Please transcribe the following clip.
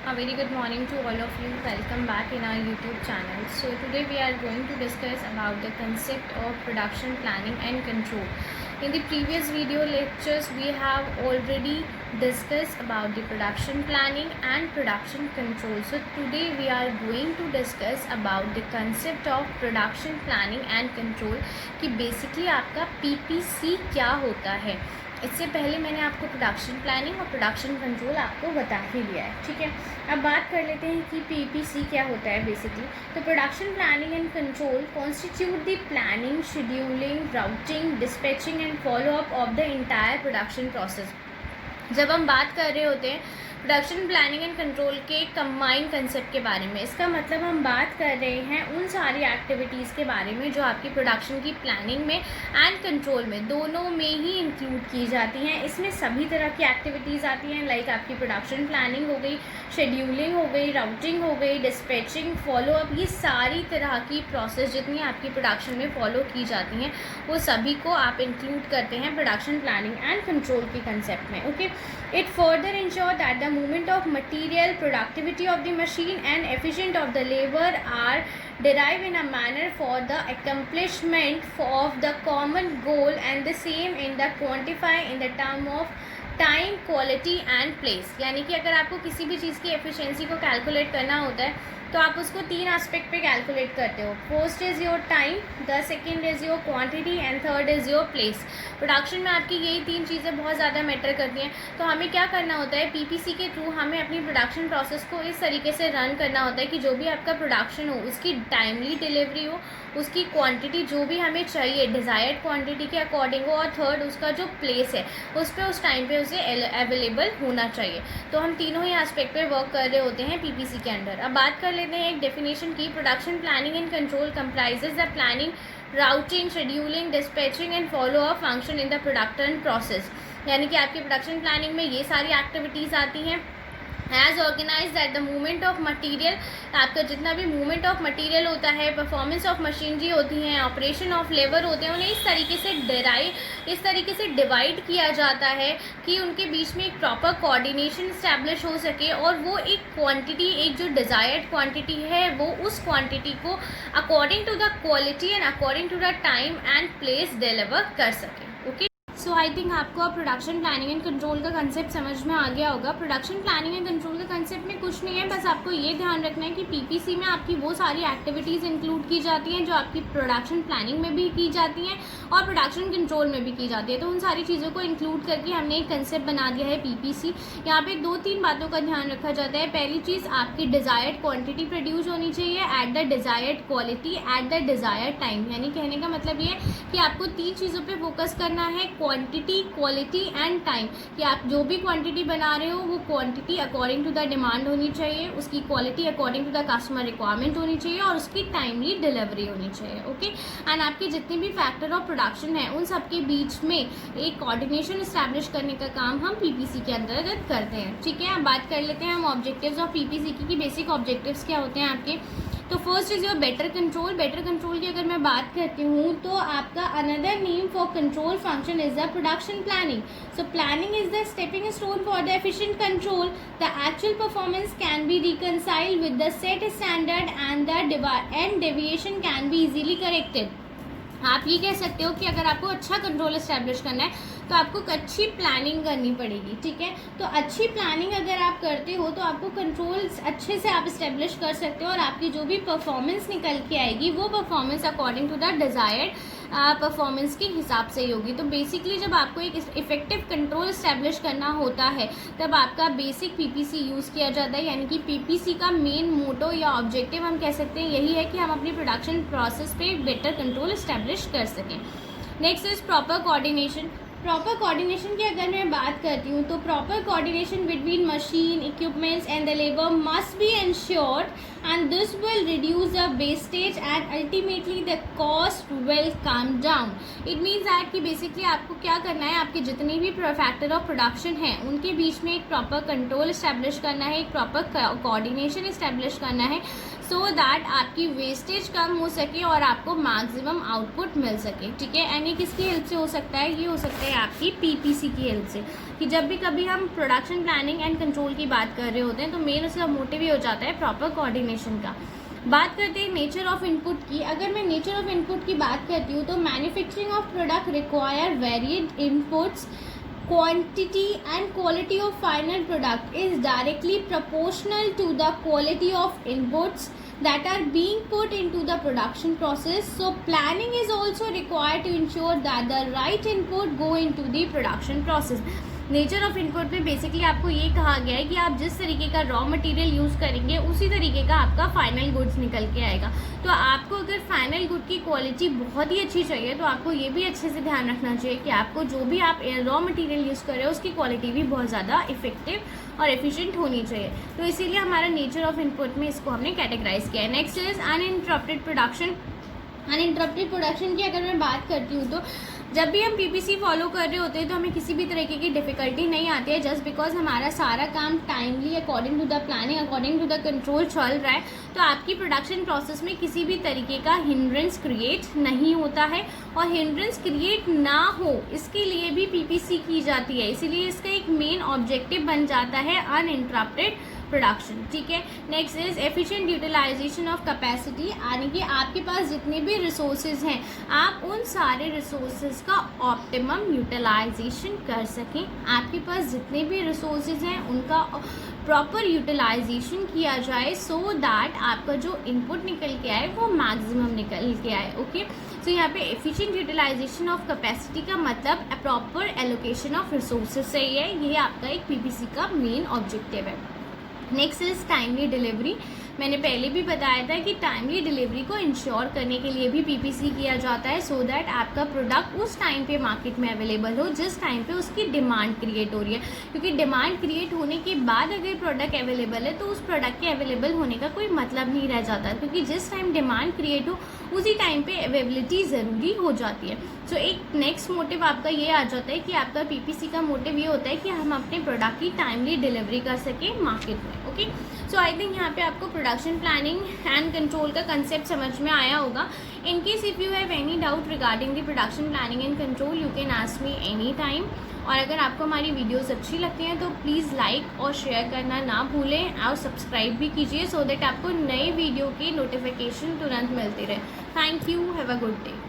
A very good morning to all of you. Welcome back in our YouTube channel. So today we are going to discuss about the concept of production planning and control. In the previous video lectures we have already discussed about the production planning and production control. So today we are going to discuss about the concept of production planning and control कि basically आपका PPC क्या होता है. इससे पहले मैंने आपको production planning और प्रोडक्शन कंट्रोल आपको बता ही लिया है. ठीक है, अब बात कर लेते हैं कि पीपीसी क्या होता है बेसिकली. तो production planning and control constitute the planning, scheduling, routing, dispatching and follow up of the entire production process. जब हम बात कर रहे होते हैं प्रोडक्शन प्लानिंग एंड कंट्रोल के कंबाइंड कंसेप्ट के बारे में, इसका मतलब हम बात कर रहे हैं उन सारी एक्टिविटीज़ के बारे में जो आपकी प्रोडक्शन की प्लानिंग में एंड कंट्रोल में दोनों में ही इंक्लूड की जाती हैं. इसमें सभी तरह की एक्टिविटीज़ आती हैं, लाइक आपकी प्रोडक्शन प्लानिंग हो गई, शेड्यूलिंग हो गई, राउटिंग हो गई, डिस्पैचिंग, फॉलो अप. ये सारी तरह की प्रोसेस जितनी आपकी प्रोडक्शन में फॉलो की जाती हैं वो सभी को आप इंक्लूड करते हैं प्रोडक्शन प्लानिंग एंड कंट्रोल के कंसेप्ट में. Okay, it further ensure that the movement of material, productivity of the machine and efficient of the labor are derived in a manner for the accomplishment of the common goal and the same in the quantify in the term of time, quality and place. यानी कि अगर आपको किसी भी चीज़ की efficiency को calculate करना होता है तो आप उसको 3 एस्पेक्ट पे कैलकुलेट करते हो. First is your time, the second is your quantity and third is your place. Production में आपकी यही 3 चीज़ें बहुत ज़्यादा मैटर करती हैं. तो हमें क्या करना होता है, पीपीसी के थ्रू हमें अपनी प्रोडक्शन प्रोसेस को इस तरीके से रन करना होता है कि जो भी आपका प्रोडक्शन हो उसकी टाइमली डिलीवरी हो, उसकी क्वांटिटी जो भी हमें चाहिए डिज़ायर्ड क्वांटिटी के अकॉर्डिंग हो, और थर्ड उसका जो प्लेस है उस पर उस टाइम पे उसे अवेलेबल होना चाहिए. तो हम तीनों ही एस्पेक्ट पे वर्क कर रहे होते हैं पीपीसी के अंडर. अब बात कर लेते हैं एक डेफिनेशन की. Production planning and control comprises the planning, routing, scheduling, dispatching and follow up function in the production process. यानी कि आपकी प्रोडक्शन प्लानिंग में ये सारी एक्टिविटीज़ आती हैं. As organise that the movement of material, आपका जितना भी मूवमेंट ऑफ मटीरियल होता है, परफॉर्मेंस ऑफ मशीनरी होती हैं, ऑपरेशन ऑफ लेबर होते हैं, उन्हें इस तरीके से डिवाइड किया जाता है कि उनके बीच में एक प्रॉपर कोऑर्डिनेशन इस्टेब्लिश हो सके और वो एक क्वांटिटी, एक जो डिज़ायर्ड क्वांटिटी है वो उस क्वांटिटी को according to the quality and according to the time and place deliver कर सके. ओके, सो आई थिंक आपको अब प्रोडक्शन प्लानिंग एंड कंट्रोल का कंसेप्ट समझ में आ गया होगा. प्रोडक्शन प्लानिंग एंड कंट्रोल का कंसेप्ट में कुछ नहीं है, बस आपको ये ध्यान रखना है कि पीपीसी में आपकी वो सारी एक्टिविटीज़ इंक्लूड की जाती हैं जो आपकी प्रोडक्शन प्लानिंग में भी की जाती हैं और प्रोडक्शन कंट्रोल में भी की जाती है. तो उन सारी चीज़ों को इंक्लूड करके हमने एक कंसेप्ट बना दिया है पीपीसी. यहाँ पे 2-3 बातों का ध्यान रखा जाता है. पहली चीज़, आपकी डिज़ायर्ड क्वान्टिटी प्रोड्यूस होनी चाहिए at the desired quality at the desired time. यानी कहने का मतलब ये कि आपको 3 चीज़ों पर फोकस करना है, क्वान्टिटी, क्वालिटी एंड टाइम. कि आप जो भी क्वांटिटी बना रहे हो वो quantity according to the demand होनी चाहिए, उसकी quality according to the customer requirement होनी चाहिए और उसकी टाइमली डिलीवरी होनी चाहिए. ओके, एंड आपके जितने भी फैक्टर ऑफ प्रोडक्शन है उन सब के बीच में एक कोऑर्डिनेशन इस्टेब्लिश करने का काम हम पीपीसी के अंतर्गत करते हैं. ठीक है, अब बात कर लेते हैं हम ऑब्जेक्टिव्स ऑफ पीपीसी की, बेसिक ऑब्जेक्टिव्स क्या होते हैं आपके. तो first is your better control. Better control की अगर मैं बात करती हूँ तो आपका another name for control function is the production planning. So planning is the stepping stone for the efficient control. The actual performance can be reconciled with the set standard and deviation can be easily corrected. आप ये कह सकते हो कि अगर आपको अच्छा control establish करना है तो आपको अच्छी प्लानिंग करनी पड़ेगी. ठीक है, तो अच्छी प्लानिंग अगर आप करते हो तो आपको कंट्रोल अच्छे से आप इस्टेब्लिश कर सकते हो और आपकी जो भी परफॉर्मेंस निकल के आएगी वो performance according to the desired performance के हिसाब से ही होगी. तो बेसिकली जब आपको एक इफेक्टिव कंट्रोल इस्टेब्लिश करना होता है तब आपका बेसिक पीपीसी यूज़ किया जाता है. यानी कि पीपीसी का मेन मोटो या ऑब्जेक्टिव हम कह सकते हैं यही है कि हम अपनी प्रोडक्शन प्रोसेस पे बेटर कंट्रोल इस्टेब्लिश कर सकें. Next is proper coordination. Proper coordination की अगर मैं बात करती हूँ तो proper coordination between machine, equipments and the labour must be ensured and this will reduce the wastage and ultimately the cost will come down. It means that कि basically आपको क्या करना है, आपके जितने भी फैक्टर ऑफ प्रोडक्शन हैं उनके बीच में एक प्रॉपर कंट्रोल इस्टेब्लिश करना है, एक प्रॉपर कोऑर्डिनेशन इस्टेब्लिश करना है सो दैट आपकी वेस्टेज कम हो सके और आपको मैक्सिमम आउटपुट मिल सके, ठीक है। यानी किसकी हेल्प से हो सकता है, ये हो सकता है आपकी पीपीसी की हेल्प से, कि जब भी कभी हम प्रोडक्शन प्लानिंग एंड कंट्रोल की बात कर रहे होते हैं तो मेन उसका मोटिव ही हो जाता है प्रॉपर कोऑर्डिनेशन का। बात करते हैं नेचर ऑफ इनपुट की। अगर मैं नेचर ऑफ इनपुट की बात करती हूँ तो manufacturing of product require varied inputs, quantity and quality of final product is directly proportional to the quality of inputs that are being put into the production process. So planning is also required to ensure that the right input go into the production process. Nature of input में basically आपको ये कहा गया है कि आप जिस तरीके का रॉ मटेरियल यूज़ करेंगे उसी तरीके का आपका फाइनल गुड्स निकल के आएगा। तो आपको अगर फाइनल गुड की क्वालिटी बहुत ही अच्छी चाहिए तो आपको ये भी अच्छे से ध्यान रखना चाहिए कि आपको जो भी आप रॉ मटेरियल यूज़ कर रहे हो उसकी क्वालिटी भी बहुत ज़्यादा इफेक्टिव और एफिशिएंट होनी चाहिए। तो इसीलिए हमारा नेचर ऑफ इनपुट में इसको हमने कैटेगराइज किया है। Next is uninterrupted production. Uninterrupted production की अगर मैं बात करती हूँ तो जब भी हम पीपीसी फॉलो कर रहे होते हैं तो हमें किसी भी तरीके की डिफ़िकल्टी नहीं आती है, जस्ट बिकॉज हमारा सारा काम timely according to the planning according to the control चल रहा है। तो आपकी प्रोडक्शन प्रोसेस में किसी भी तरीके का हिंड्रेंस क्रिएट नहीं होता है, और हिंड्रेंस क्रिएट ना हो इसके लिए भी पीपीसी की जाती है। इसीलिए इसका एक मेन ऑब्जेक्टिव बन जाता है अनइंटरप्टेड प्रोडक्शन, ठीक है। Next is efficient utilization of capacity, यानी कि आपके पास जितने भी रिसोर्सेज हैं आप उन सारे रिसोर्सेज का ऑप्टिमम यूटिलाइजेशन कर सकें। आपके पास जितने भी रिसोर्सेज हैं उनका प्रॉपर यूटिलाइजेशन किया जाए सो दैट आपका जो इनपुट निकल के आए वो मैक्सिमम निकल के आए, ओके। तो यहाँ पे एफिशिएंट यूटिलाइजेशन ऑफ कैपेसिटी का मतलब प्रॉपर एलोकेशन ऑफ रिसोर्सेज से ही है, ये आपका एक पीपीसी का मेन ऑब्जेक्टिव है। Next is timely delivery. मैंने पहले भी बताया था कि टाइमली डिलीवरी को इंश्योर करने के लिए भी पीपीसी किया जाता है सो दैट आपका प्रोडक्ट उस टाइम पे मार्केट में अवेलेबल हो जिस टाइम पे उसकी डिमांड क्रिएट हो रही है, क्योंकि डिमांड क्रिएट होने के बाद अगर प्रोडक्ट अवेलेबल है तो उस प्रोडक्ट के अवेलेबल होने का कोई मतलब नहीं रह जाता, क्योंकि जिस टाइम डिमांड क्रिएट हो उसी टाइम पे अवेलेबिलिटी ज़रूरी हो जाती है। सो एक नेक्स्ट मोटिव आपका ये आ जाता है कि आपका पीपीसी का मोटिव ये होता है कि हम अपने प्रोडक्ट की टाइमली डिलीवरी कर सकें मार्केट में, ओके। सो आई थिंक यहाँ पे आपको प्रोडक्शन प्लानिंग एंड कंट्रोल का कंसेप्ट समझ में आया होगा। In case if you have any doubt regarding the production planning and control you can ask me any time. और अगर आपको हमारी वीडियोस अच्छी लगती हैं तो प्लीज़ लाइक और शेयर करना ना भूलें और सब्सक्राइब भी कीजिए सो दैट आपको नए वीडियो की नोटिफिकेशन तुरंत मिलती रहे। Thank you, have a good day.